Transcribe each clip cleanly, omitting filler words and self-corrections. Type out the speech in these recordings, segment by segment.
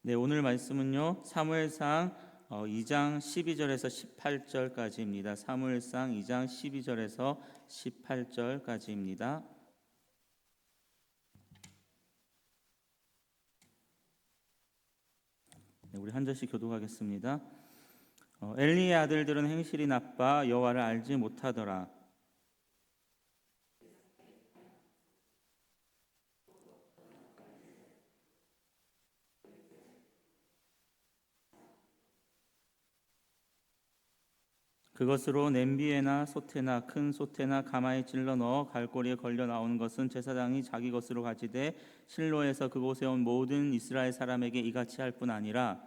네, 오늘 말씀은요. 사무엘상 2장 12절에서 18절까지입니다. 사무엘상 2장 12절에서 18절까지입니다. 네, 우리 한 절씩 교독하겠습니다. 엘리의 아들들은 행실이 나빠 여호와를 알지 못하더라. 그것으로 냄비에나 솥에나 큰 솥에나 가마에 찔러 넣어 갈고리에 걸려 나오는 것은 제사장이 자기 것으로 가지되 실로에서 그곳에 온 모든 이스라엘 사람에게 이같이 할 뿐 아니라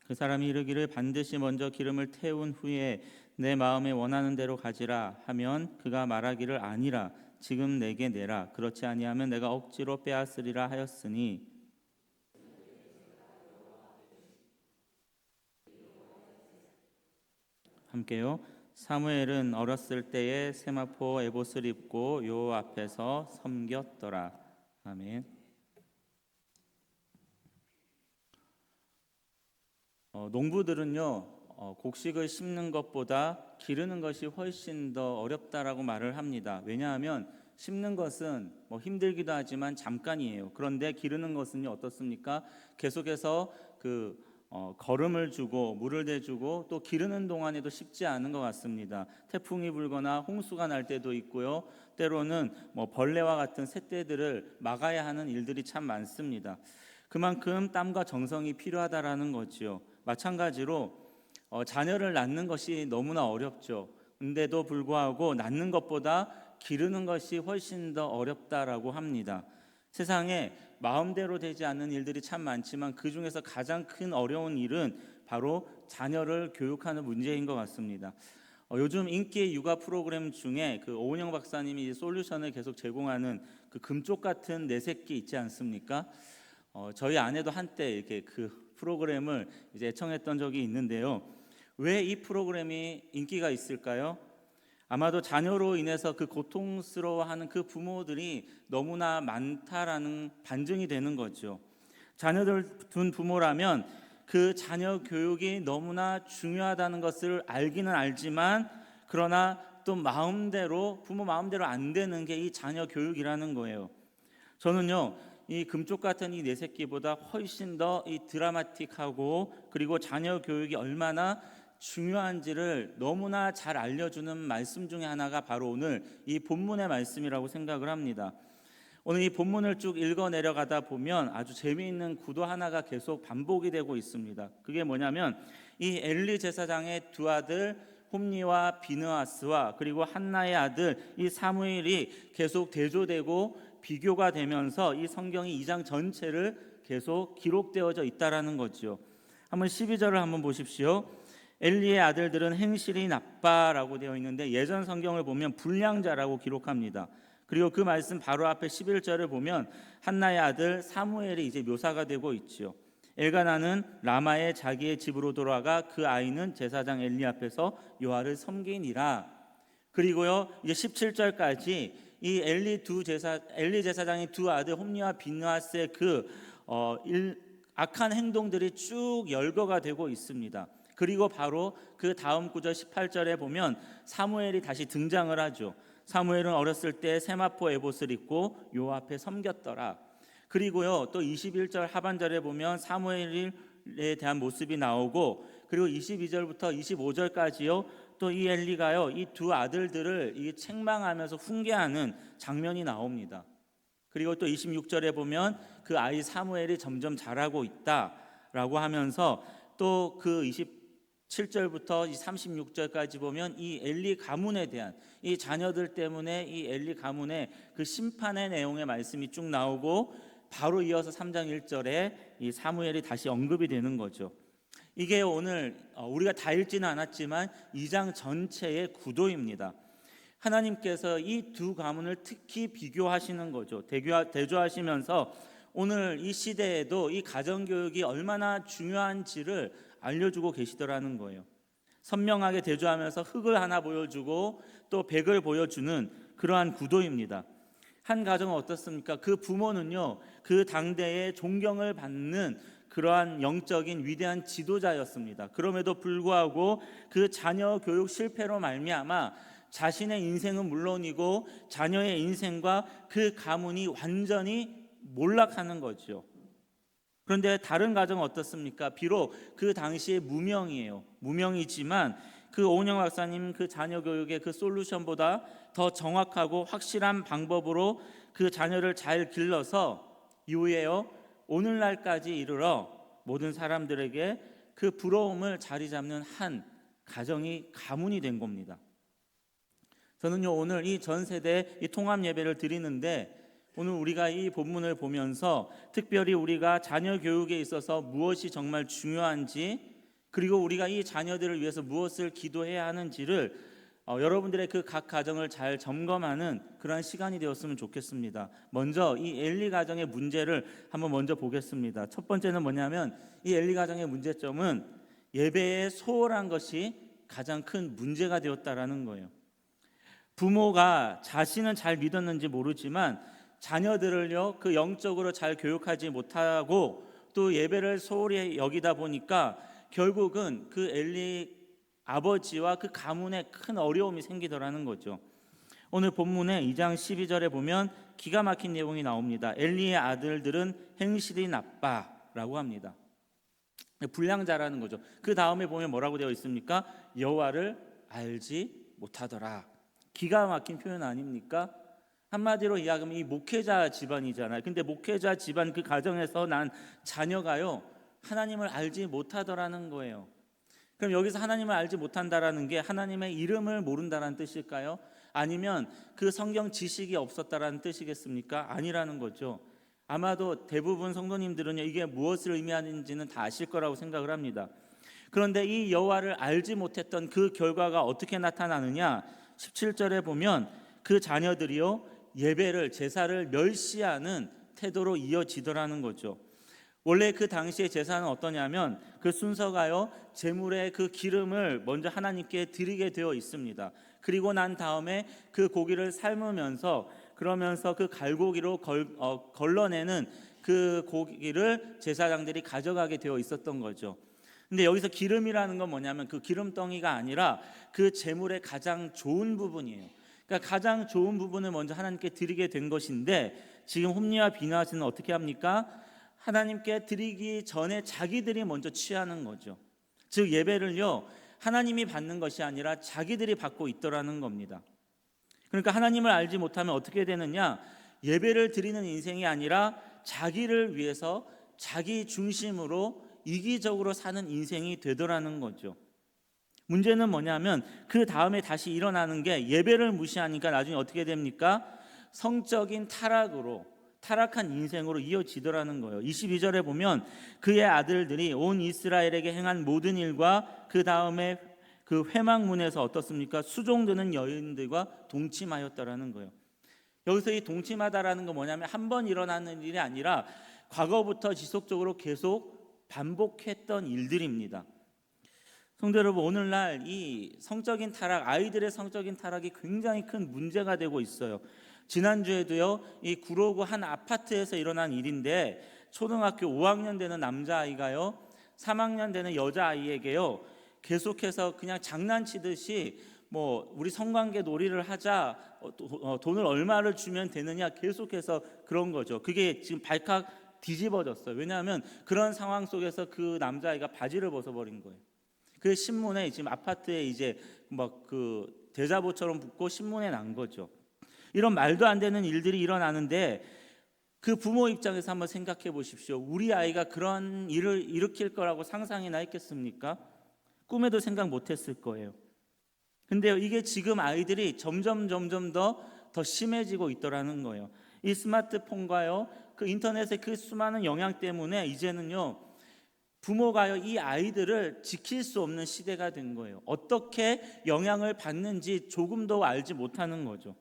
그 사람이 이르기를 반드시 먼저 기름을 태운 후에 내 마음에 원하는 대로 가지라 하면 그가 말하기를 아니라 지금 내게 내라 그렇지 아니하면 내가 억지로 빼앗으리라 하였으니 함께요. 사무엘은 어렸을 때에 세마포 에봇을 입고 요 앞에서 섬겼더라. 아멘. 농부들은요 곡식을 심는 것보다 기르는 것이 훨씬 더 어렵다라고 말을 합니다. 왜냐하면 심는 것은 힘들기도 하지만 잠깐이에요. 그런데 기르는 것은요 어떻습니까? 계속해서 거름을 주고 물을 대주고 또 기르는 동안에도 쉽지 않은 것 같습니다. 태풍이 불거나 홍수가 날 때도 있고요. 때로는 벌레와 같은 새떼들을 막아야 하는 일들이 참 많습니다. 그만큼 땀과 정성이 필요하다라는 거지요. 마찬가지로 자녀를 낳는 것이 너무나 어렵죠. 근데도 불구하고 낳는 것보다 기르는 것이 훨씬 더 어렵다라고 합니다. 세상에 마음대로 되지 않는 일들이 참 많지만 그 중에서 가장 큰 어려운 일은 바로 자녀를 교육하는 문제인 것 같습니다. 요즘 인기 육아 프로그램 중에 오은영 박사님이 솔루션을 계속 제공하는 금쪽 같은 내 새끼 있지 않습니까? 저희 아내도 한때 이렇게 프로그램을 이제 애청했던 적이 있는데요. 왜 이 프로그램이 인기가 있을까요? 아마도 자녀로 인해서 고통스러워하는 부모들이 너무나 많다라는 반증이 되는 거죠. 자녀들 둔 부모라면 그 자녀 교육이 너무나 중요하다는 것을 알기는 알지만 그러나 또 부모 마음대로 안 되는 게 이 자녀 교육이라는 거예요. 저는요 이 금쪽 같은 이 내 새끼보다 훨씬 더 이 드라마틱하고 그리고 자녀 교육이 얼마나 중요한지를 너무나 잘 알려주는 말씀 중에 하나가 바로 오늘 이 본문의 말씀이라고 생각을 합니다. 오늘 이 본문을 쭉 읽어 내려가다 보면 아주 재미있는 구도 하나가 계속 반복이 되고 있습니다. 그게 뭐냐면 이 엘리 제사장의 두 아들 홈니와 비느하스와 그리고 한나의 아들 이 사무엘이 계속 대조되고 비교가 되면서 이 성경이 2장 전체를 계속 기록되어져 있다라는 거죠. 한번 12절을 한번 보십시오. 엘리의 아들들은 행실이 나빠라고 되어 있는데 예전 성경을 보면 불량자라고 기록합니다. 그리고 그 말씀 바로 앞에 11절을 보면 한나의 아들 사무엘이 이제 묘사가 되고 있죠. 엘가나는 라마의 자기의 집으로 돌아가 그 아이는 제사장 엘리 앞에서 여호와를 섬기니라. 그리고요 이제 17절까지 이 엘리 제사장의 두 아들 홈니와 비느하스의 악한 행동들이 쭉 열거가 되고 있습니다. 그리고 바로 그 다음 구절 18절에 보면 사무엘이 다시 등장을 하죠. 사무엘은 어렸을 때 세마포 에봇을 입고 요 앞에 섬겼더라. 그리고요 또 21절 하반절에 보면 사무엘에 대한 모습이 나오고 그리고 22절부터 25절까지요 또 이 엘리가요 이 두 아들들을 책망하면서 훈계하는 장면이 나옵니다. 그리고 또 26절에 보면 그 아이 사무엘이 점점 자라고 있다라고 하면서 또 27절부터 36절까지 보면 이 엘리 가문에 대한 이 자녀들 때문에 이 엘리 가문의 심판의 내용의 말씀이 쭉 나오고 바로 이어서 3장 1절에 이 사무엘이 다시 언급이 되는 거죠. 이게 오늘 우리가 다 읽지는 않았지만 2장 전체의 구도입니다. 하나님께서 이 두 가문을 특히 비교하시는 거죠. 대조하시면서 오늘 이 시대에도 이 가정교육이 얼마나 중요한지를 알려주고 계시더라는 거예요. 선명하게 대조하면서 흙을 하나 보여주고 또 백을 보여주는 그러한 구도입니다. 한 가정은 어떻습니까? 그 부모는요, 그 당대에 존경을 받는 그러한 영적인 위대한 지도자였습니다. 그럼에도 불구하고 그 자녀 교육 실패로 말미암아 자신의 인생은 물론이고 자녀의 인생과 그 가문이 완전히 몰락하는 거죠. 그런데 다른 가정은 어떻습니까? 비록 그 당시에 무명이에요. 무명이지만 그 오은영 박사님 그 자녀 교육의 그 솔루션보다 더 정확하고 확실한 방법으로 그 자녀를 잘 길러서 이후에요, 오늘날까지 이르러 모든 사람들에게 그 부러움을 자리 잡는 한 가정이 가문이 된 겁니다. 저는요, 오늘 이 전 세대 이 통합 예배를 드리는데 오늘 우리가 이 본문을 보면서 특별히 우리가 자녀 교육에 있어서 무엇이 정말 중요한지, 그리고 우리가 이 자녀들을 위해서 무엇을 기도해야 하는지를 여러분들의 그 각 가정을 잘 점검하는 그런 시간이 되었으면 좋겠습니다. 먼저 이 엘리 가정의 문제를 한번 먼저 보겠습니다. 첫 번째는 뭐냐면 이 엘리 가정의 문제점은 예배에 소홀한 것이 가장 큰 문제가 되었다라는 거예요. 부모가 자신은 잘 믿었는지 모르지만 자녀들을요, 그 영적으로 잘 교육하지 못하고 또 예배를 소홀히 여기다 보니까 결국은 그 엘리 아버지와 그 가문에 큰 어려움이 생기더라는 거죠. 오늘 본문의 2장 12절에 보면 기가 막힌 내용이 나옵니다. 엘리의 아들들은 행실이 나빠라고 합니다. 불량자라는 거죠. 그 다음에 보면 뭐라고 되어 있습니까? 여호와를 알지 못하더라. 기가 막힌 표현 아닙니까? 한마디로 이야기하면 이 목회자 집안이잖아요. 근데 목회자 집안 그 가정에서 난 자녀가요, 하나님을 알지 못하더라는 거예요. 그럼 여기서 하나님을 알지 못한다라는 게 하나님의 이름을 모른다라는 뜻일까요? 아니면 그 성경 지식이 없었다라는 뜻이겠습니까? 아니라는 거죠. 아마도 대부분 성도님들은요, 이게 무엇을 의미하는지는 다 아실 거라고 생각을 합니다. 그런데 이 여호와를 알지 못했던 그 결과가 어떻게 나타나느냐? 17절에 보면 그 자녀들이요, 예배를, 제사를 멸시하는 태도로 이어지더라는 거죠. 원래 그 당시의 제사는 어떠냐면 그 순서가요, 제물의 그 기름을 먼저 하나님께 드리게 되어 있습니다. 그리고 난 다음에 그 고기를 삶으면서 그러면서 그 갈고기로 걸러내는 그 고기를 제사장들이 가져가게 되어 있었던 거죠. 근데 여기서 기름이라는 건 뭐냐면 그 기름덩이가 아니라 그 제물의 가장 좋은 부분이에요. 그러니까 가장 좋은 부분을 먼저 하나님께 드리게 된 것인데 지금 홈리와 비나스는 어떻게 합니까? 하나님께 드리기 전에 자기들이 먼저 취하는 거죠. 즉 예배를요, 하나님이 받는 것이 아니라 자기들이 받고 있더라는 겁니다. 그러니까 하나님을 알지 못하면 어떻게 되느냐? 예배를 드리는 인생이 아니라 자기를 위해서 자기 중심으로 이기적으로 사는 인생이 되더라는 거죠. 문제는 뭐냐면 그 다음에 다시 일어나는 게 예배를 무시하니까 나중에 어떻게 됩니까? 성적인 타락한 인생으로 이어지더라는 거예요. 22절에 보면 그의 아들들이 온 이스라엘에게 행한 모든 일과 그 다음에 그 회막문에서 어떻습니까? 수종드는 여인들과 동침하였다라는 거예요. 여기서 이 동침하다라는 건 뭐냐면 한 번 일어나는 일이 아니라 과거부터 지속적으로 계속 반복했던 일들입니다. 성도 여러분, 오늘날 이 성적인 타락, 아이들의 성적인 타락이 굉장히 큰 문제가 되고 있어요. 지난주에도요, 이 구로구 한 아파트에서 일어난 일인데 초등학교 5학년 되는 남자아이가요, 3학년 되는 여자아이에게요, 계속해서 그냥 장난치듯이 뭐 우리 성관계 놀이를 하자, 돈을 얼마를 주면 되느냐, 계속해서 그런 거죠. 그게 지금 발칵 뒤집어졌어요. 왜냐하면 그런 상황 속에서 그 남자아이가 바지를 벗어버린 거예요. 그 신문에 지금 아파트에 이제 막 그 대자보처럼 붙고 신문에 난 거죠. 이런 말도 안 되는 일들이 일어나는데 그 부모 입장에서 한번 생각해 보십시오. 우리 아이가 그런 일을 일으킬 거라고 상상이나 했겠습니까? 꿈에도 생각 못했을 거예요. 근데 이게 지금 아이들이 점점 더 심해지고 있더라는 거예요. 이 스마트폰과요, 그 인터넷의 그 수많은 영향 때문에 이제는요, 부모가요, 이 아이들을 지킬 수 없는 시대가 된 거예요. 어떻게 영향을 받는지 조금도 알지 못하는 거죠.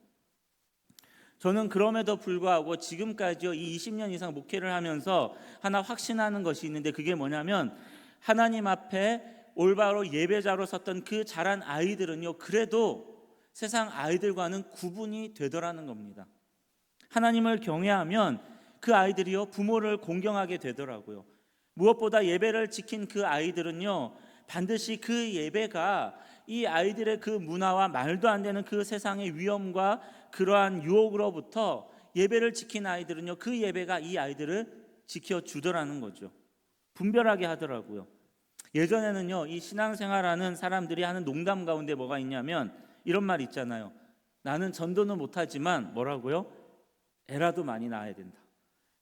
저는 그럼에도 불구하고 지금까지요 이 20년 이상 목회를 하면서 하나 확신하는 것이 있는데, 그게 뭐냐면 하나님 앞에 올바로 예배자로 섰던 그 자란 아이들은요 그래도 세상 아이들과는 구분이 되더라는 겁니다. 하나님을 경외하면 그 아이들이요 부모를 공경하게 되더라고요. 무엇보다 예배를 지킨 그 아이들은요 반드시 그 예배가 이 아이들의 그 문화와 말도 안 되는 그 세상의 위험과 그러한 유혹으로부터 예배를 지킨 아이들은요 그 예배가 이 아이들을 지켜주더라는 거죠. 분별하게 하더라고요. 예전에는요 이 신앙생활하는 사람들이 하는 농담 가운데 뭐가 있냐면 이런 말 있잖아요. 나는 전도는 못하지만 뭐라고요? 애라도 많이 낳아야 된다.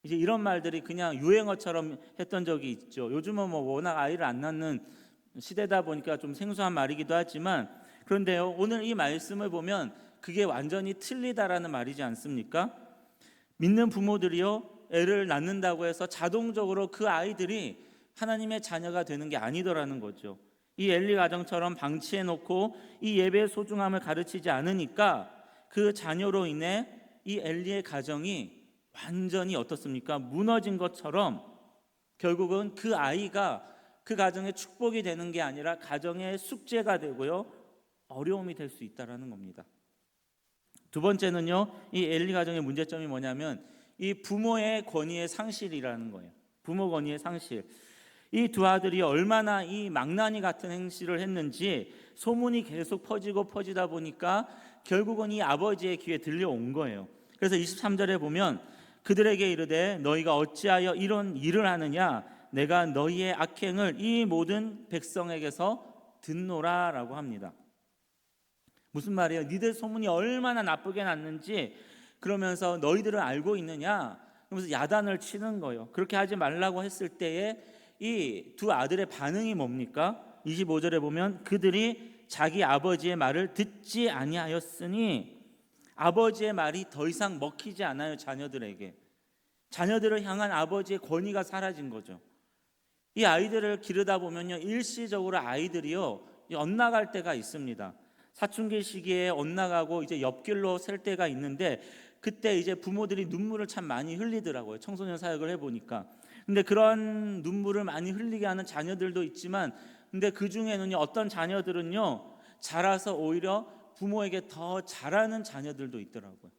이제 이런 말들이 그냥 유행어처럼 했던 적이 있죠. 요즘은 뭐 워낙 아이를 안 낳는 시대다 보니까 좀 생소한 말이기도 하지만, 그런데요 오늘 이 말씀을 보면 그게 완전히 틀리다라는 말이지 않습니까? 믿는 부모들이요 애를 낳는다고 해서 자동적으로 그 아이들이 하나님의 자녀가 되는 게 아니더라는 거죠. 이 엘리 가정처럼 방치해 놓고 이 예배의 소중함을 가르치지 않으니까 그 자녀로 인해 이 엘리의 가정이 완전히 어떻습니까? 무너진 것처럼 결국은 그 아이가 그 가정의 축복이 되는 게 아니라 가정의 숙제가 되고요 어려움이 될 수 있다라는 겁니다. 두 번째는요 이 엘리 가정의 문제점이 뭐냐면 이 부모의 권위의 상실이라는 거예요. 부모 권위의 상실. 이 두 아들이 얼마나 이 망나니 같은 행실을 했는지 소문이 계속 퍼지다 보니까 결국은 이 아버지의 귀에 들려온 거예요. 그래서 23절에 보면 그들에게 이르되 너희가 어찌하여 이런 일을 하느냐, 내가 너희의 악행을 이 모든 백성에게서 듣노라라고 합니다. 무슨 말이에요? 니들 소문이 얼마나 나쁘게 났는지 그러면서 너희들은 알고 있느냐? 그러면서 야단을 치는 거예요. 그렇게 하지 말라고 했을 때에 이 두 아들의 반응이 뭡니까? 25절에 보면 그들이 자기 아버지의 말을 듣지 아니하였으니, 아버지의 말이 더 이상 먹히지 않아요. 자녀들에게. 자녀들을 향한 아버지의 권위가 사라진 거죠. 이 아이들을 기르다 보면요 일시적으로 아이들이요 엇나갈 때가 있습니다. 사춘기 시기에 엇나가고 이제 옆길로 셀 때가 있는데, 그때 이제 부모들이 눈물을 참 많이 흘리더라고요. 청소년 사역을 해보니까. 근데 그런 눈물을 많이 흘리게 하는 자녀들도 있지만, 근데 그 중에는요 어떤 자녀들은요 자라서 오히려 부모에게 더 잘하는 자녀들도 있더라고요.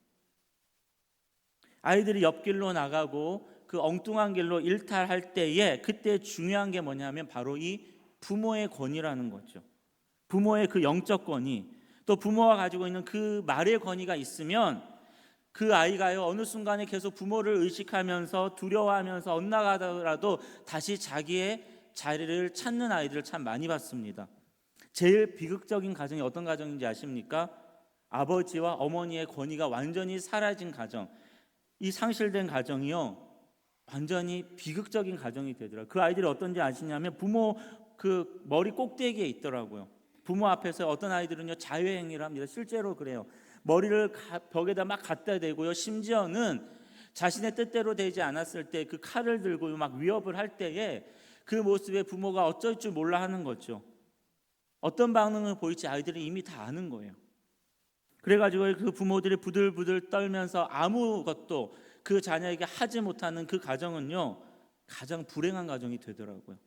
아이들이 옆길로 나가고 그 엉뚱한 길로 일탈할 때에 그때 중요한 게 뭐냐면 바로 이 부모의 권위라는 거죠. 부모의 그 영적 권위, 또 부모가 가지고 있는 그 말의 권위가 있으면 그 아이가요 어느 순간에 계속 부모를 의식하면서 두려워하면서 엇나가더라도 다시 자기의 자리를 찾는 아이들을 참 많이 봤습니다. 제일 비극적인 가정이 어떤 가정인지 아십니까? 아버지와 어머니의 권위가 완전히 사라진 가정. 이 상실된 가정이요 완전히 비극적인 가정이 되더라고요. 그 아이들이 어떤지 아시냐면 부모 그 머리 꼭대기에 있더라고요. 부모 앞에서 어떤 아이들은요 자유행위를 합니다. 실제로 그래요. 머리를 벽에다 막 갖다 대고요. 심지어는 자신의 뜻대로 되지 않았을 때 그 칼을 들고 막 위협을 할 때에 그 모습에 부모가 어쩔 줄 몰라 하는 거죠. 어떤 반응을 보일지 아이들이 이미 다 아는 거예요. 그래가지고 그 부모들이 부들부들 떨면서 아무것도 그 자녀에게 하지 못하는 그 가정은요 가장 불행한 가정이 되더라고요.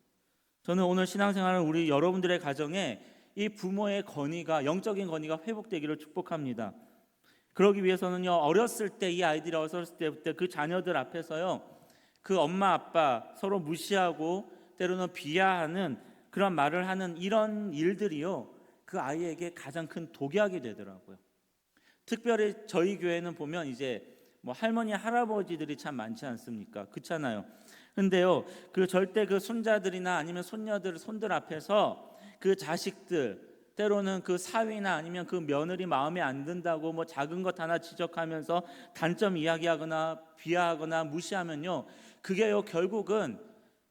저는 오늘 신앙생활은 우리 여러분들의 가정에 이 부모의 권위가, 영적인 권위가 회복되기를 축복합니다. 그러기 위해서는요 어렸을 때 이 아이들이 어렸을 때부터 그 자녀들 앞에서요 그 엄마 아빠 서로 무시하고 때로는 비하하는 그런 말을 하는 이런 일들이요 그 아이에게 가장 큰 독약이 되더라고요. 특별히 저희 교회는 보면 이제 뭐 할머니 할아버지들이 참 많지 않습니까? 그렇잖아요. 근데요 그 절대 그 손자들이나 아니면 손녀들 손들 앞에서 그 자식들 때로는 그 사위나 아니면 그 며느리 마음에 안 든다고 뭐 작은 것 하나 지적하면서 단점 이야기하거나 비하하거나 무시하면요 그게요 결국은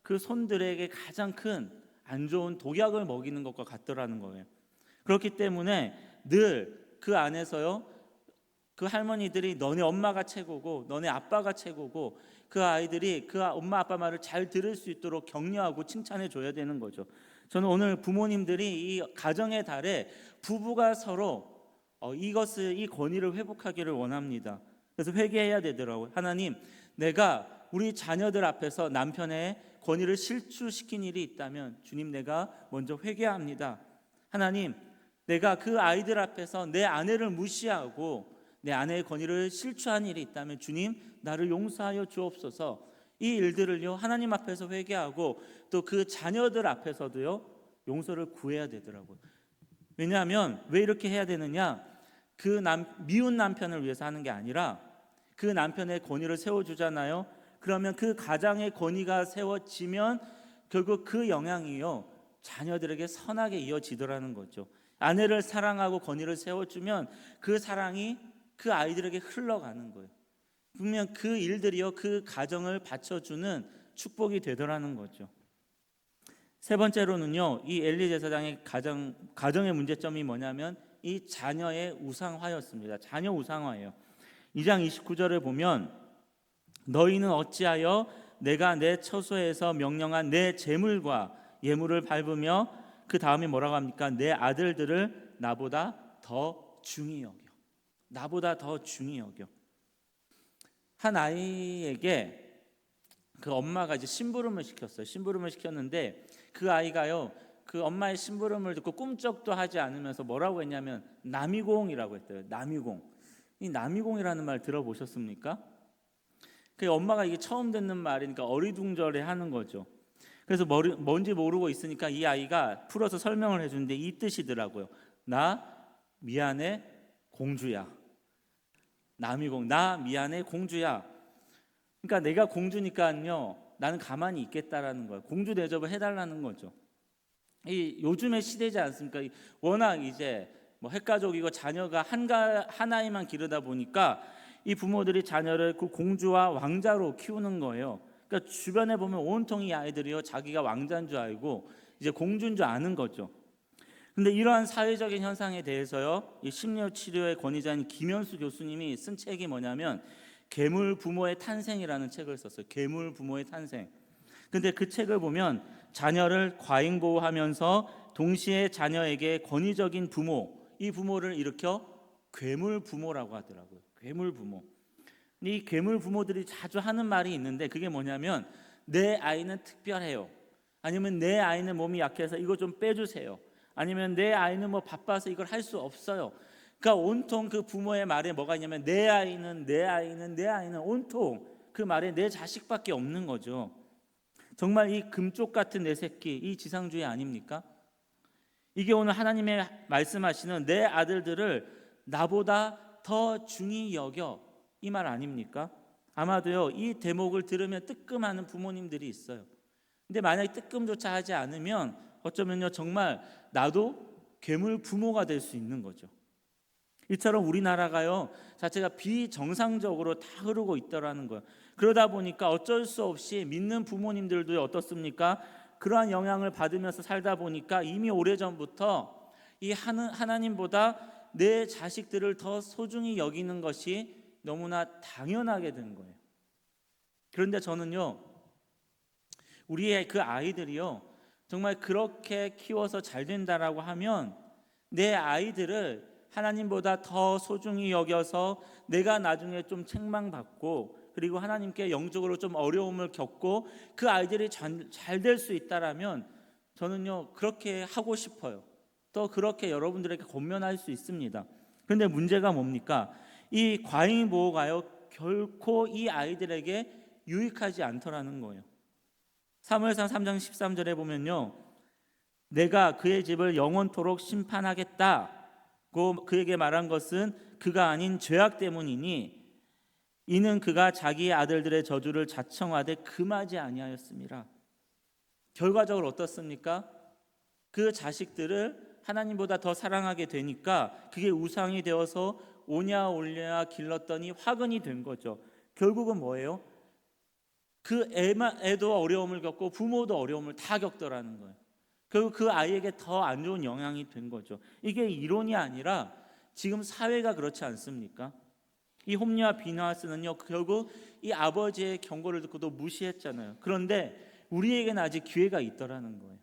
그 손들에게 가장 큰 안 좋은 독약을 먹이는 것과 같더라는 거예요. 그렇기 때문에 늘 그 안에서요 그 할머니들이 너네 엄마가 최고고 너네 아빠가 최고고 그 아이들이 그 엄마 아빠 말을 잘 들을 수 있도록 격려하고 칭찬해 줘야 되는 거죠. 저는 오늘 부모님들이 이 가정의 달에 부부가 서로 이 권위를 회복하기를 원합니다. 그래서 회개해야 되더라고요. 하나님, 내가 우리 자녀들 앞에서 남편의 권위를 실추시킨 일이 있다면 주님, 내가 먼저 회개합니다. 하나님, 내가 그 아이들 앞에서 내 아내를 무시하고 내 아내의 권위를 실추한 일이 있다면 주님, 나를 용서하여 주옵소서. 이 일들을요, 하나님 앞에서 회개하고 또 그 자녀들 앞에서도요, 용서를 구해야 되더라고요. 왜냐하면 왜 이렇게 해야 되느냐? 미운 남편을 위해서 하는 게 아니라 그 남편의 권위를 세워주잖아요. 그러면 그 가장의 권위가 세워지면 결국 그 영향이요, 자녀들에게 선하게 이어지더라는 거죠. 아내를 사랑하고 권위를 세워주면 그 사랑이 그 아이들에게 흘러가는 거예요. 분명 그 일들이요, 그 가정을 받쳐주는 축복이 되더라는 거죠. 세 번째로는요, 이 엘리 제사장의 가정의 문제점이 뭐냐면 이 자녀의 우상화였습니다. 자녀 우상화예요. 2장 29절을 보면 너희는 어찌하여 내가 내 처소에서 명령한 내 제물과 예물을 밟으며, 그 다음에 뭐라고 합니까? 내 아들들을 나보다 더 중히 여겨. 나보다 더 중히 여겨. 한 아이에게 그 엄마가 이제 심부름을 시켰어요. 심부름을 시켰는데 그 아이가요, 그 엄마의 심부름을 듣고 꿈쩍도 하지 않으면서 뭐라고 했냐면 남이공이라고 했대요. 남이공. 이 남이공이라는 말 들어보셨습니까? 그 엄마가 이게 처음 듣는 말이니까 어리둥절해 하는 거죠. 그래서 뭔지 모르고 있으니까 이 아이가 풀어서 설명을 해주는데 이 뜻이더라고요. 나 미안해 공주야. 남이공, 나 미안해 공주야. 그러니까 내가 공주니까요, 나는 가만히 있겠다라는 거예요. 공주 대접을 해달라는 거죠. 이 요즘의 시대지 않습니까? 워낙 이제 뭐 핵가족이고 자녀가 한 아이만 기르다 보니까 이 부모들이 자녀를 그 공주와 왕자로 키우는 거예요. 그러니까 주변에 보면 온통 이 아이들이요, 자기가 왕자인 줄 알고 이제 공주인 줄 아는 거죠. 근데 이러한 사회적인 현상에 대해서요, 이 심리치료의 권위자인 김현수 교수님이 쓴 책이 뭐냐면 괴물 부모의 탄생이라는 책을 썼어요. 괴물 부모의 탄생. 근데 그 책을 보면 자녀를 과잉 보호하면서 동시에 자녀에게 권위적인 부모, 이 부모를 일으켜 괴물 부모라고 하더라고요. 괴물 부모. 이 괴물 부모들이 자주 하는 말이 있는데 그게 뭐냐면 내 아이는 특별해요. 아니면 내 아이는 몸이 약해서 이거 좀 빼주세요. 아니면 내 아이는 뭐 바빠서 이걸 할 수 없어요. 그러니까 온통 그 부모의 말에 뭐가 있냐면 내 아이는 온통 그 말에 내 자식밖에 없는 거죠. 정말 이 금쪽 같은 내 새끼, 이 지상주의 아닙니까? 이게 오늘 하나님의 말씀하시는 내 아들들을 나보다 더 중히 여겨, 이 말 아닙니까? 아마도요, 이 대목을 들으면 뜨끔하는 부모님들이 있어요. 근데 만약에 뜨끔조차 하지 않으면 어쩌면요, 정말 나도 괴물 부모가 될 수 있는 거죠. 이처럼 우리나라가요, 자체가 비정상적으로 다 흐르고 있더라는 거예요. 그러다 보니까 어쩔 수 없이 믿는 부모님들도 어떻습니까? 그러한 영향을 받으면서 살다 보니까 이미 오래전부터 이 하나님보다 내 자식들을 더 소중히 여기는 것이 너무나 당연하게 된 거예요. 그런데 저는요, 우리의 그 아이들이요, 정말 그렇게 키워서 잘 된다라고 하면 내 아이들을 하나님보다 더 소중히 여겨서 내가 나중에 좀 책망받고 그리고 하나님께 영적으로 좀 어려움을 겪고 그 아이들이 잘 될 수 있다라면 저는요, 그렇게 하고 싶어요. 또 그렇게 여러분들에게 권면할 수 있습니다. 그런데 문제가 뭡니까? 이 과잉 보호가요, 결코 이 아이들에게 유익하지 않더라는 거예요. 사무엘상 3장 13절에 보면요, 내가 그의 집을 영원토록 심판하겠다고 그에게 말한 것은 그가 아닌 죄악 때문이니 이는 그가 자기의 아들들의 저주를 자청하되 금하지 아니하였습니다. 결과적으로 어떻습니까? 그 자식들을 하나님보다 더 사랑하게 되니까 그게 우상이 되어서 오냐 올냐 길렀더니 화근이 된 거죠. 결국은 뭐예요? 그 애도 어려움을 겪고 부모도 어려움을 다 겪더라는 거예요. 결국 그 아이에게 더 안 좋은 영향이 된 거죠. 이게 이론이 아니라 지금 사회가 그렇지 않습니까? 이 홈리와 비나스는요, 결국 이 아버지의 경고를 듣고도 무시했잖아요. 그런데 우리에게는 아직 기회가 있더라는 거예요.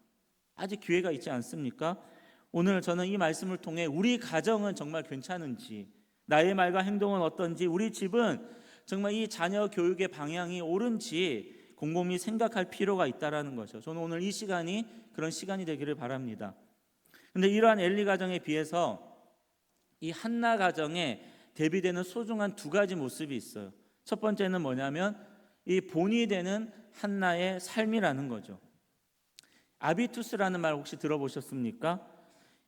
아직 기회가 있지 않습니까? 오늘 저는 이 말씀을 통해 우리 가정은 정말 괜찮은지, 나의 말과 행동은 어떤지, 우리 집은 정말 이 자녀 교육의 방향이 옳은지 곰곰이 생각할 필요가 있다라는 거죠. 저는 오늘 이 시간이 그런 시간이 되기를 바랍니다. 근데 이러한 엘리 가정에 비해서 이 한나 가정에 대비되는 소중한 두 가지 모습이 있어요. 첫 번째는 뭐냐면 이 본이 되는 한나의 삶이라는 거죠. 아비투스라는 말 혹시 들어보셨습니까?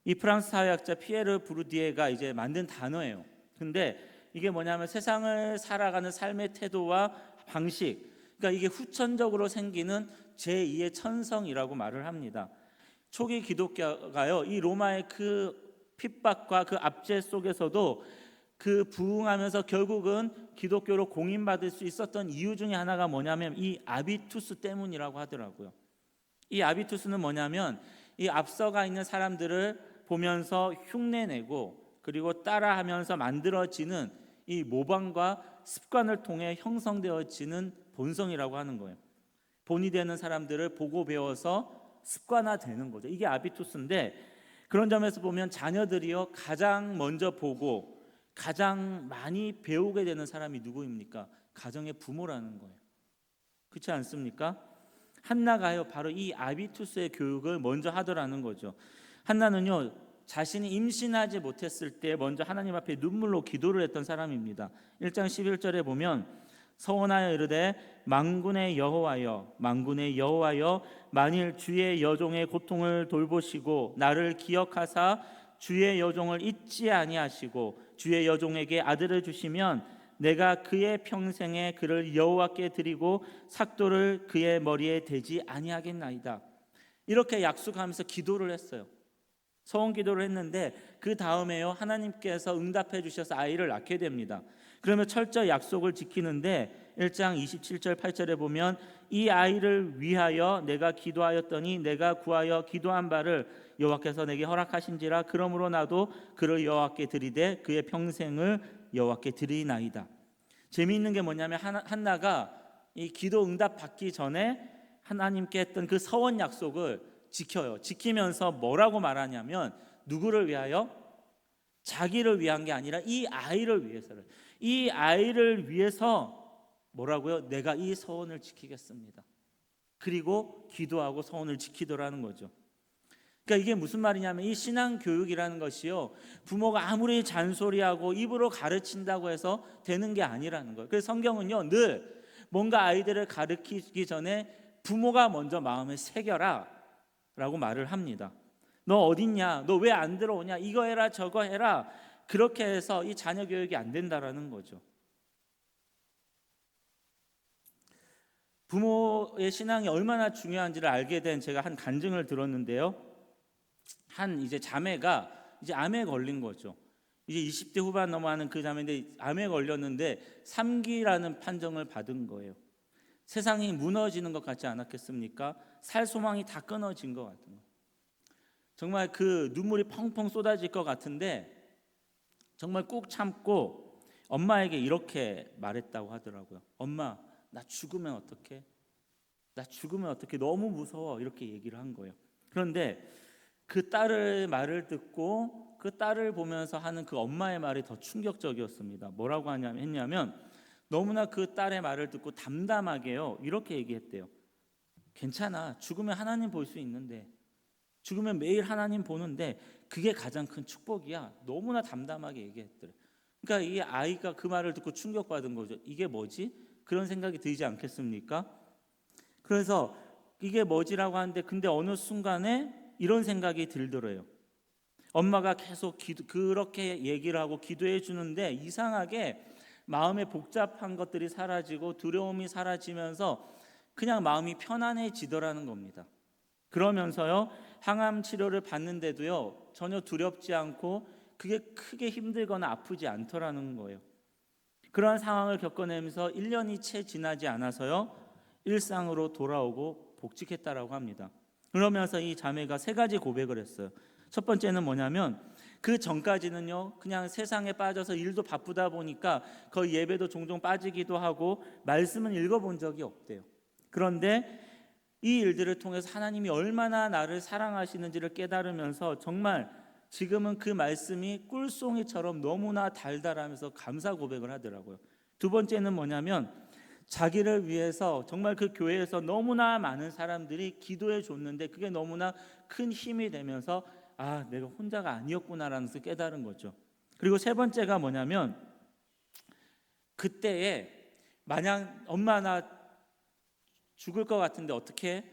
이 프랑스 사회학자 피에르 부르디에가 이제 만든 단어예요. 근데 이게 뭐냐면 세상을 살아가는 삶의 태도와 방식, 그러니까 이게 후천적으로 생기는 제2의 천성이라고 말을 합니다. 초기 기독교가요, 이 로마의 그 핍박과 그 압제 속에서도 그 부흥하면서 결국은 기독교로 공인받을 수 있었던 이유 중에 하나가 뭐냐면 이 아비투스 때문이라고 하더라고요. 이 아비투스는 뭐냐면 이 앞서가 있는 사람들을 보면서 흉내내고 그리고 따라하면서 만들어지는 이 모방과 습관을 통해 형성되어지는 본성이라고 하는 거예요. 본이 되는 사람들을 보고 배워서 습관화되는 거죠. 이게 아비투스인데, 그런 점에서 보면 자녀들이요 가장 먼저 보고 가장 많이 배우게 되는 사람이 누구입니까? 가정의 부모라는 거예요. 그렇지 않습니까? 한나가요 바로 이 아비투스의 교육을 먼저 하더라는 거죠. 한나는요 자신이 임신하지 못했을 때 먼저 하나님 앞에 눈물로 기도를 했던 사람입니다. 1장 11절에 보면 서원하여 이르되 만군의 여호와여 만군의 여호와여 만일 주의 여종의 고통을 돌보시고 나를 기억하사 주의 여종을 잊지 아니하시고 주의 여종에게 아들을 주시면 내가 그의 평생에 그를 여호와께 드리고 삭도를 그의 머리에 대지 아니하겠나이다. 이렇게 약속하면서 기도를 했어요. 소원 기도를 했는데 그 다음에요 하나님께서 응답해 주셔서 아이를 낳게 됩니다. 그러면 철저히 약속을 지키는데 1장 27절 8절에 보면 이 아이를 위하여 내가 기도하였더니 내가 구하여 기도한 바를 여호와께서 내게 허락하신지라 그러므로 나도 그를 여호와께 드리되 그의 평생을 여호와께 드리나이다. 재미있는 게 뭐냐면 한나가 이 기도 응답 받기 전에 하나님께 했던 그 서원 약속을 지켜요. 지키면서 뭐라고 말하냐면 누구를 위하여? 자기를 위한 게 아니라 이 아이를 위해서를. 이 아이를 위해서 뭐라고요? 내가 이 서원을 지키겠습니다. 그리고 기도하고 서원을 지키더라는 거죠. 그러니까 이게 무슨 말이냐면 이 신앙 교육이라는 것이요 부모가 아무리 잔소리하고 입으로 가르친다고 해서 되는 게 아니라는 거예요. 그래서 성경은요 늘 뭔가 아이들을 가르치기 전에 부모가 먼저 마음에 새겨라 라고 말을 합니다. 너 어딨냐? 너 왜 안 들어오냐? 이거 해라 저거 해라. 그렇게 해서 이 자녀 교육이 안 된다라는 거죠. 부모의 신앙이 얼마나 중요한지를 알게 된 제가 한 간증을 들었는데요. 한 이제 자매가 이제 암에 걸린 거죠. 이제 20대 후반 넘어가는 그 자매인데 암에 걸렸는데 3기라는 판정을 받은 거예요. 세상이 무너지는 것 같지 않았겠습니까? 살 소망이 다 끊어진 것 같은 거예요. 정말 그 눈물이 펑펑 쏟아질 것 같은데 정말 꾹 참고 엄마에게 이렇게 말했다고 하더라고요. 엄마, 나 죽으면 어떡해? 나 죽으면 어떡해? 너무 무서워. 이렇게 얘기를 한 거예요. 그런데 그 딸의 말을 듣고 그 딸을 보면서 하는 그 엄마의 말이 더 충격적이었습니다. 뭐라고 했냐면 너무나 그 딸의 말을 듣고 담담하게요 이렇게 얘기했대요. 괜찮아. 죽으면 하나님 볼 수 있는데, 죽으면 매일 하나님 보는데 그게 가장 큰 축복이야. 너무나 담담하게 얘기했더래. 그러니까 이 아이가 그 말을 듣고 충격받은 거죠. 이게 뭐지? 그런 생각이 들지 않겠습니까? 그래서 이게 뭐지라고 하는데 근데 어느 순간에 이런 생각이 들더래요. 엄마가 계속 그렇게 얘기를 하고 기도해 주는데 이상하게 마음에 복잡한 것들이 사라지고 두려움이 사라지면서 그냥 마음이 편안해지더라는 겁니다. 그러면서요 항암 치료를 받는데도요 전혀 두렵지 않고 그게 크게 힘들거나 아프지 않더라는 거예요. 그러한 상황을 겪어내면서 1년이 채 지나지 않아서요 일상으로 돌아오고 복직했다라고 합니다. 그러면서 이 자매가 3가지 고백을 했어요. 첫 번째는 뭐냐면 그 전까지는요 그냥 세상에 빠져서 일도 바쁘다 보니까 거의 예배도 종종 빠지기도 하고 말씀은 읽어본 적이 없대요. 그런데 이 일들을 통해서 하나님이 얼마나 나를 사랑하시는지를 깨달으면서 정말 지금은 그 말씀이 꿀송이처럼 너무나 달달하면서 감사 고백을 하더라고요. 두 번째는 뭐냐면 자기를 위해서 정말 그 교회에서 너무나 많은 사람들이 기도해 줬는데 그게 너무나 큰 힘이 되면서 내가 혼자가 아니었구나라는 것을 깨달은 거죠. 그리고 세 번째가 뭐냐면 그때에 만약 엄마 나 죽을 것 같은데 어떻게?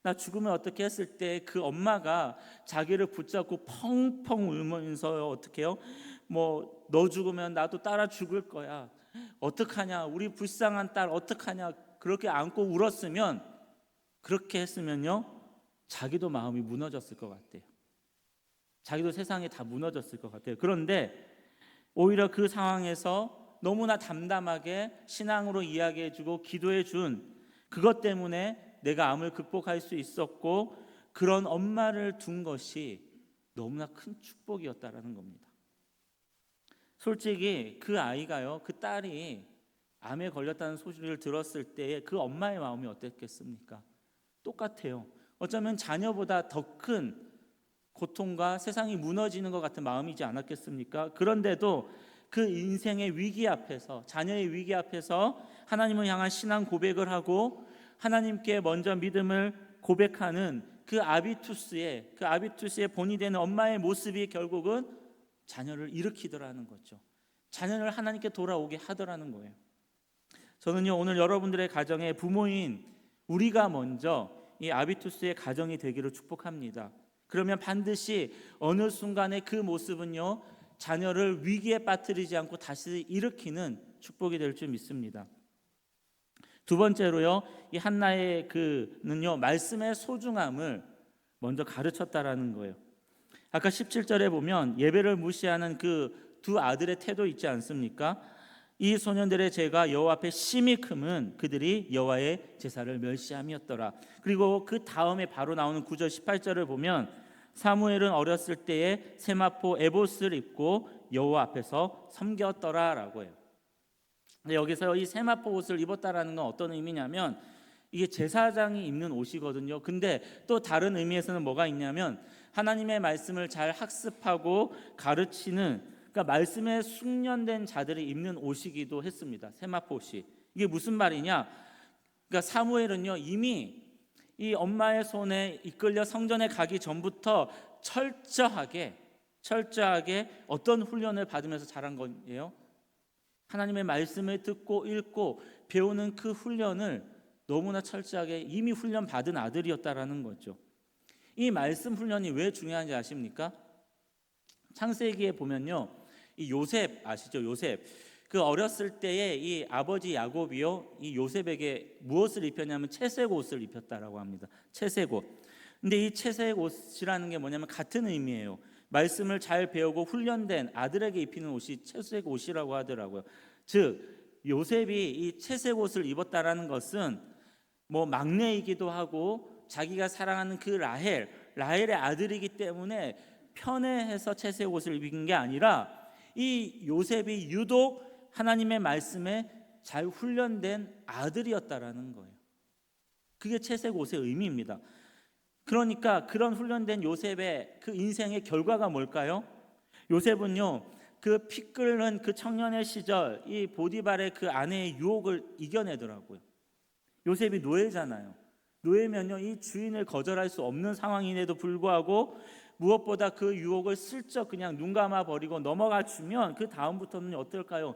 나 죽으면 어떻게 했을 때 그 엄마가 자기를 붙잡고 펑펑 울면서 어떻게 해요? 뭐 너 죽으면 나도 따라 죽을 거야. 어떡하냐? 우리 불쌍한 딸 어떡하냐? 그렇게 안고 울었으면 그렇게 했으면요. 자기도 마음이 무너졌을 것 같아요. 자기도 세상에 다 무너졌을 것 같아요. 그런데 오히려 그 상황에서 너무나 담담하게 신앙으로 이야기해주고 기도해준 그것 때문에 내가 암을 극복할 수 있었고 그런 엄마를 둔 것이 너무나 큰 축복이었다라는 겁니다. 솔직히 그 아이가요, 그 딸이 암에 걸렸다는 소식을 들었을 때에 그 엄마의 마음이 어땠겠습니까? 똑같아요. 어쩌면 자녀보다 더 큰 고통과 세상이 무너지는 것 같은 마음이지 않았겠습니까? 그런데도 그 인생의 위기 앞에서, 자녀의 위기 앞에서 하나님을 향한 신앙 고백을 하고 하나님께 먼저 믿음을 고백하는 그 아비투스의 본이 되는 엄마의 모습이 결국은 자녀를 일으키더라는 거죠. 자녀를 하나님께 돌아오게 하더라는 거예요. 저는요, 오늘 여러분들의 가정의 부모인 우리가 먼저 이 아비투스의 가정이 되기를 축복합니다. 그러면 반드시 어느 순간에 그 모습은요, 자녀를 위기에 빠뜨리지 않고 다시 일으키는 축복이 될 줄 믿습니다. 두 번째로요, 이 한나의 그는요, 말씀의 소중함을 먼저 가르쳤다라는 거예요. 아까 17절에 보면 예배를 무시하는 그 두 아들의 태도 있지 않습니까? 이 소년들의 죄가 여호와 앞에 심히 크면 그들이 여호와의 제사를 멸시함이었더라. 그리고 그 다음에 바로 나오는 9절 18절을 보면 사무엘은 어렸을 때에 세마포 에봇을 입고 여호와 앞에서 섬겼더라라고 해요. 근데 여기서 이 세마포 옷을 입었다라는 건 어떤 의미냐면 이게 제사장이 입는 옷이거든요. 근데 또 다른 의미에서는 뭐가 있냐면 하나님의 말씀을 잘 학습하고 가르치는, 그러니까 말씀에 숙련된 자들이 입는 옷이기도 했습니다. 세마포 옷이. 이게 무슨 말이냐? 그러니까 사무엘은요, 이미 이 엄마의 손에 이끌려 성전에 가기 전부터 철저하게 어떤 훈련을 받으면서 자란 거예요? 하나님의 말씀을 듣고 읽고 배우는 그 훈련을 너무나 철저하게 이미 훈련 받은 아들이었다라는 거죠. 이 말씀 훈련이 왜 중요한지 아십니까? 창세기에 보면요, 이 요셉 아시죠? 요셉. 그 어렸을 때에 이 아버지 야곱이요, 이 요셉에게 무엇을 입혔냐면 채색 옷을 입혔다라고 합니다. 채색 옷. 근데 이 채색 옷이라는 게 뭐냐면 같은 의미예요. 말씀을 잘 배우고 훈련된 아들에게 입히는 옷이 채색 옷이라고 하더라고요. 즉 요셉이 이 채색 옷을 입었다라는 것은 뭐 막내이기도 하고 자기가 사랑하는 그 라헬의 아들이기 때문에 편애해서 채색 옷을 입은 게 아니라 이 요셉이 유독 하나님의 말씀에 잘 훈련된 아들이었다라는 거예요. 그게 채색 옷의 의미입니다. 그러니까 그런 훈련된 요셉의 그 인생의 결과가 뭘까요? 요셉은요, 그 피 끓는 그 청년의 시절 이 보디발의 그 아내의 유혹을 이겨내더라고요. 요셉이 노예잖아요. 노예면요, 이 주인을 거절할 수 없는 상황임에도 불구하고 무엇보다 그 유혹을 슬쩍 그냥 눈 감아 버리고 넘어가 주면 그 다음부터는 어떨까요?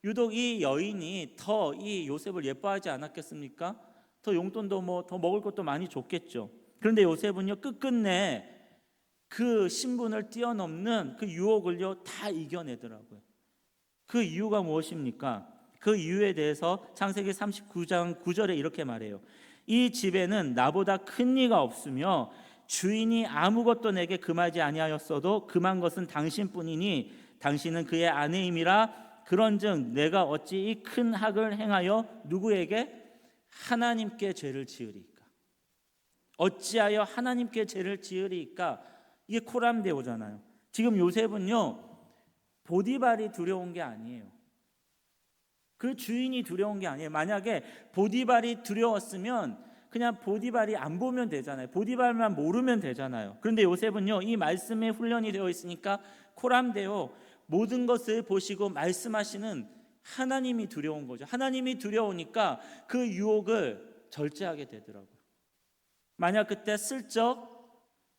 유독 이 여인이 더 이 요셉을 예뻐하지 않았겠습니까? 더 용돈도 뭐 더 먹을 것도 많이 줬겠죠. 그런데 요셉은요, 끝끝내 그 신분을 뛰어넘는 그 유혹을요 다 이겨내더라고요. 그 이유가 무엇입니까? 그 이유에 대해서 창세기 39장 9절에 이렇게 말해요. 이 집에는 나보다 큰 이가 없으며 주인이 아무것도 내게 금하지 아니하였어도 금한 것은 당신뿐이니 당신은 그의 아내임이라. 그런즉 내가 어찌 이 큰 학을 행하여 누구에게? 하나님께 죄를 지으리까? 어찌하여 하나님께 죄를 지으리까? 이게 코람데오잖아요. 지금 요셉은요, 보디발이 두려운 게 아니에요. 그 주인이 두려운 게 아니에요. 만약에 보디발이 두려웠으면 그냥 보디발이 안 보면 되잖아요. 보디발만 모르면 되잖아요. 그런데 요셉은요, 이 말씀에 훈련이 되어 있으니까 코람되어 모든 것을 보시고 말씀하시는 하나님이 두려운 거죠. 하나님이 두려우니까 그 유혹을 절제하게 되더라고요. 만약 그때 슬쩍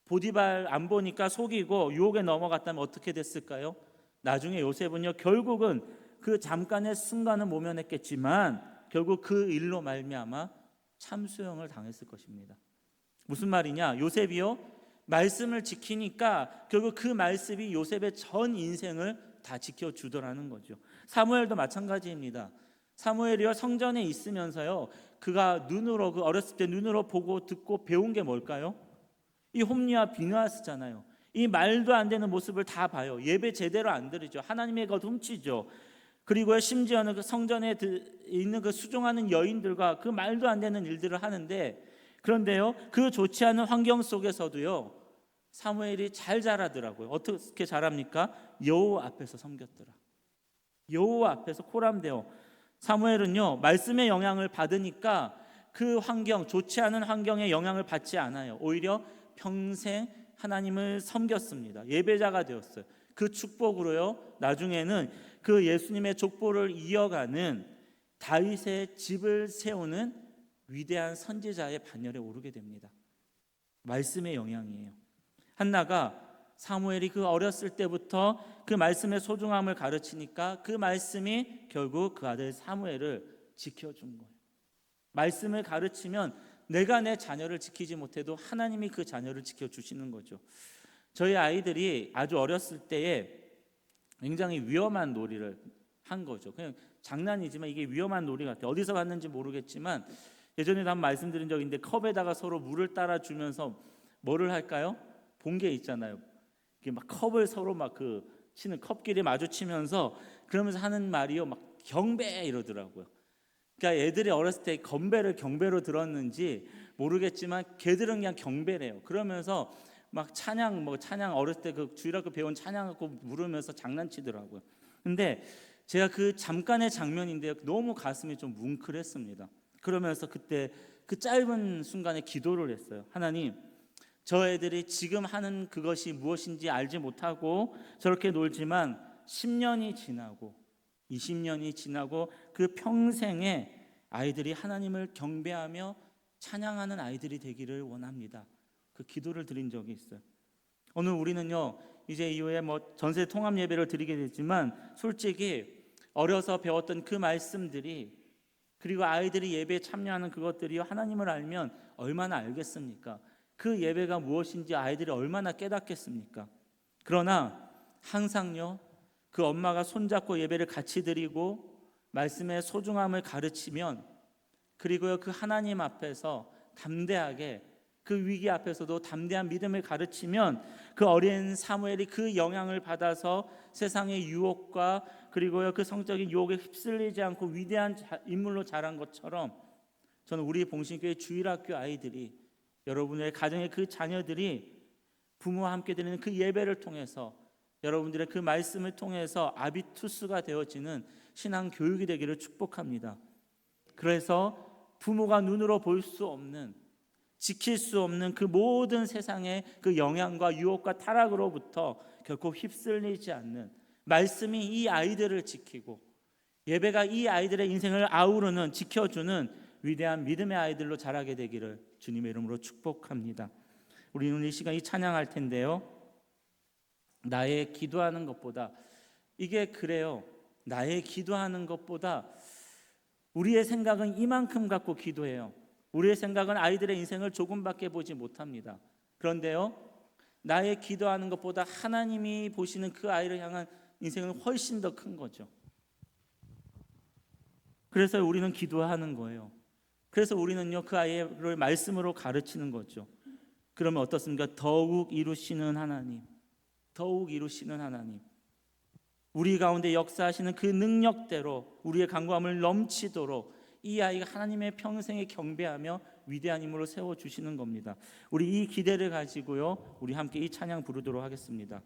보디발 안 보니까 속이고 유혹에 넘어갔다면 어떻게 됐을까요? 나중에 요셉은요, 결국은 그 잠깐의 순간은 모면했겠지만 결국 그 일로 말미암아 참수형을 당했을 것입니다. 무슨 말이냐? 요셉이요, 말씀을 지키니까 결국 그 말씀이 요셉의 전 인생을 다 지켜주더라는 거죠. 사무엘도 마찬가지입니다. 사무엘이요, 성전에 있으면서요, 그가 눈으로, 그 어렸을 때 눈으로 보고 듣고 배운 게 뭘까요? 이 홈리와 비느하스잖아요. 이 말도 안 되는 모습을 다 봐요. 예배 제대로 안 드리죠. 하나님의 것 훔치죠. 그리고 심지어는 그 성전에 있는 그 수종하는 여인들과 그 말도 안 되는 일들을 하는데, 그런데요, 그 좋지 않은 환경 속에서도요, 사무엘이 잘 자라더라고요. 어떻게 자랍니까? 여호와 앞에서 섬겼더라. 여호와 앞에서 코람되어. 사무엘은요, 말씀의 영향을 받으니까 그 환경, 좋지 않은 환경에 영향을 받지 않아요. 오히려 평생 하나님을 섬겼습니다. 예배자가 되었어요. 그 축복으로요, 나중에는 그 예수님의 족보를 이어가는 다윗의 집을 세우는 위대한 선지자의 반열에 오르게 됩니다. 말씀의 영향이에요. 한나가 사무엘이 그 어렸을 때부터 그 말씀의 소중함을 가르치니까 그 말씀이 결국 그 아들 사무엘을 지켜준 거예요. 말씀을 가르치면 내가 내 자녀를 지키지 못해도 하나님이 그 자녀를 지켜주시는 거죠. 저희 아이들이 아주 어렸을 때에 굉장히 위험한 놀이를 한 거죠. 그냥 장난이지만 이게 위험한 놀이 같아요. 어디서 봤는지 모르겠지만 예전에도 한번 말씀드린 적이 있는데, 컵에다가 서로 물을 따라주면서 뭐를 할까요? 본 게 있잖아요. 이게 막 컵을 서로 막 그 치는, 컵끼리 마주치면서 그러면서 하는 말이요, 막 경배 이러더라고요. 그러니까 애들이 어렸을 때 건배를 경배로 들었는지 모르겠지만 걔들은 그냥 경배래요. 그러면서 막 찬양 어렸을 때 그 주일학교 배운 찬양 갖고 물으면서 장난치더라고요. 근데 제가 그 잠깐의 장면인데 너무 가슴이 좀 뭉클했습니다. 그러면서 그때 그 짧은 순간에 기도를 했어요. 하나님, 저 애들이 지금 하는 그것이 무엇인지 알지 못하고 저렇게 놀지만 10년이 지나고 20년이 지나고 그 평생에 아이들이 하나님을 경배하며 찬양하는 아이들이 되기를 원합니다. 그 기도를 드린 적이 있어요. 오늘 우리는요, 이제 이후에 뭐 전세 통합 예배를 드리게 되지만 솔직히 어려서 배웠던 그 말씀들이, 그리고 아이들이 예배에 참여하는 그것들이 하나님을 알면 얼마나 알겠습니까? 그 예배가 무엇인지 아이들이 얼마나 깨닫겠습니까? 그러나 항상요, 그 엄마가 손잡고 예배를 같이 드리고 말씀의 소중함을 가르치면, 그리고요, 그 하나님 앞에서 담대하게, 그 위기 앞에서도 담대한 믿음을 가르치면 그 어린 사무엘이 그 영향을 받아서 세상의 유혹과 그리고요, 그 성적인 유혹에 휩쓸리지 않고 위대한 인물로 자란 것처럼, 저는 우리 봉신교회 주일학교 아이들이, 여러분의 가정의 그 자녀들이 부모와 함께 드리는 그 예배를 통해서 여러분들의 그 말씀을 통해서 아비투스가 되어지는 신앙 교육이 되기를 축복합니다. 그래서 부모가 눈으로 볼 수 없는, 지킬 수 없는 그 모든 세상의 그 영향과 유혹과 타락으로부터 결코 휩쓸리지 않는 말씀이 이 아이들을 지키고, 예배가 이 아이들의 인생을 아우르는, 지켜주는 위대한 믿음의 아이들로 자라게 되기를 주님의 이름으로 축복합니다. 우리는 이 시간 이 찬양할 텐데요, 나의 기도하는 것보다, 이게 그래요, 나의 기도하는 것보다 우리의 생각은 이만큼 갖고 기도해요. 우리의 생각은 아이들의 인생을 조금밖에 보지 못합니다. 그런데요, 나의 기도하는 것보다 하나님이 보시는 그 아이를 향한 인생은 훨씬 더 큰 거죠. 그래서 우리는 기도하는 거예요. 그래서 우리는요, 그 아이를 말씀으로 가르치는 거죠. 그러면 어떻습니까? 더욱 이루시는 하나님, 더욱 이루시는 하나님, 우리 가운데 역사하시는 그 능력대로 우리의 간구함을 넘치도록 이 아이가 하나님의 평생에 경배하며 위대한 힘으로 세워주시는 겁니다. 우리 이 기대를 가지고요, 우리 함께 이 찬양 부르도록 하겠습니다.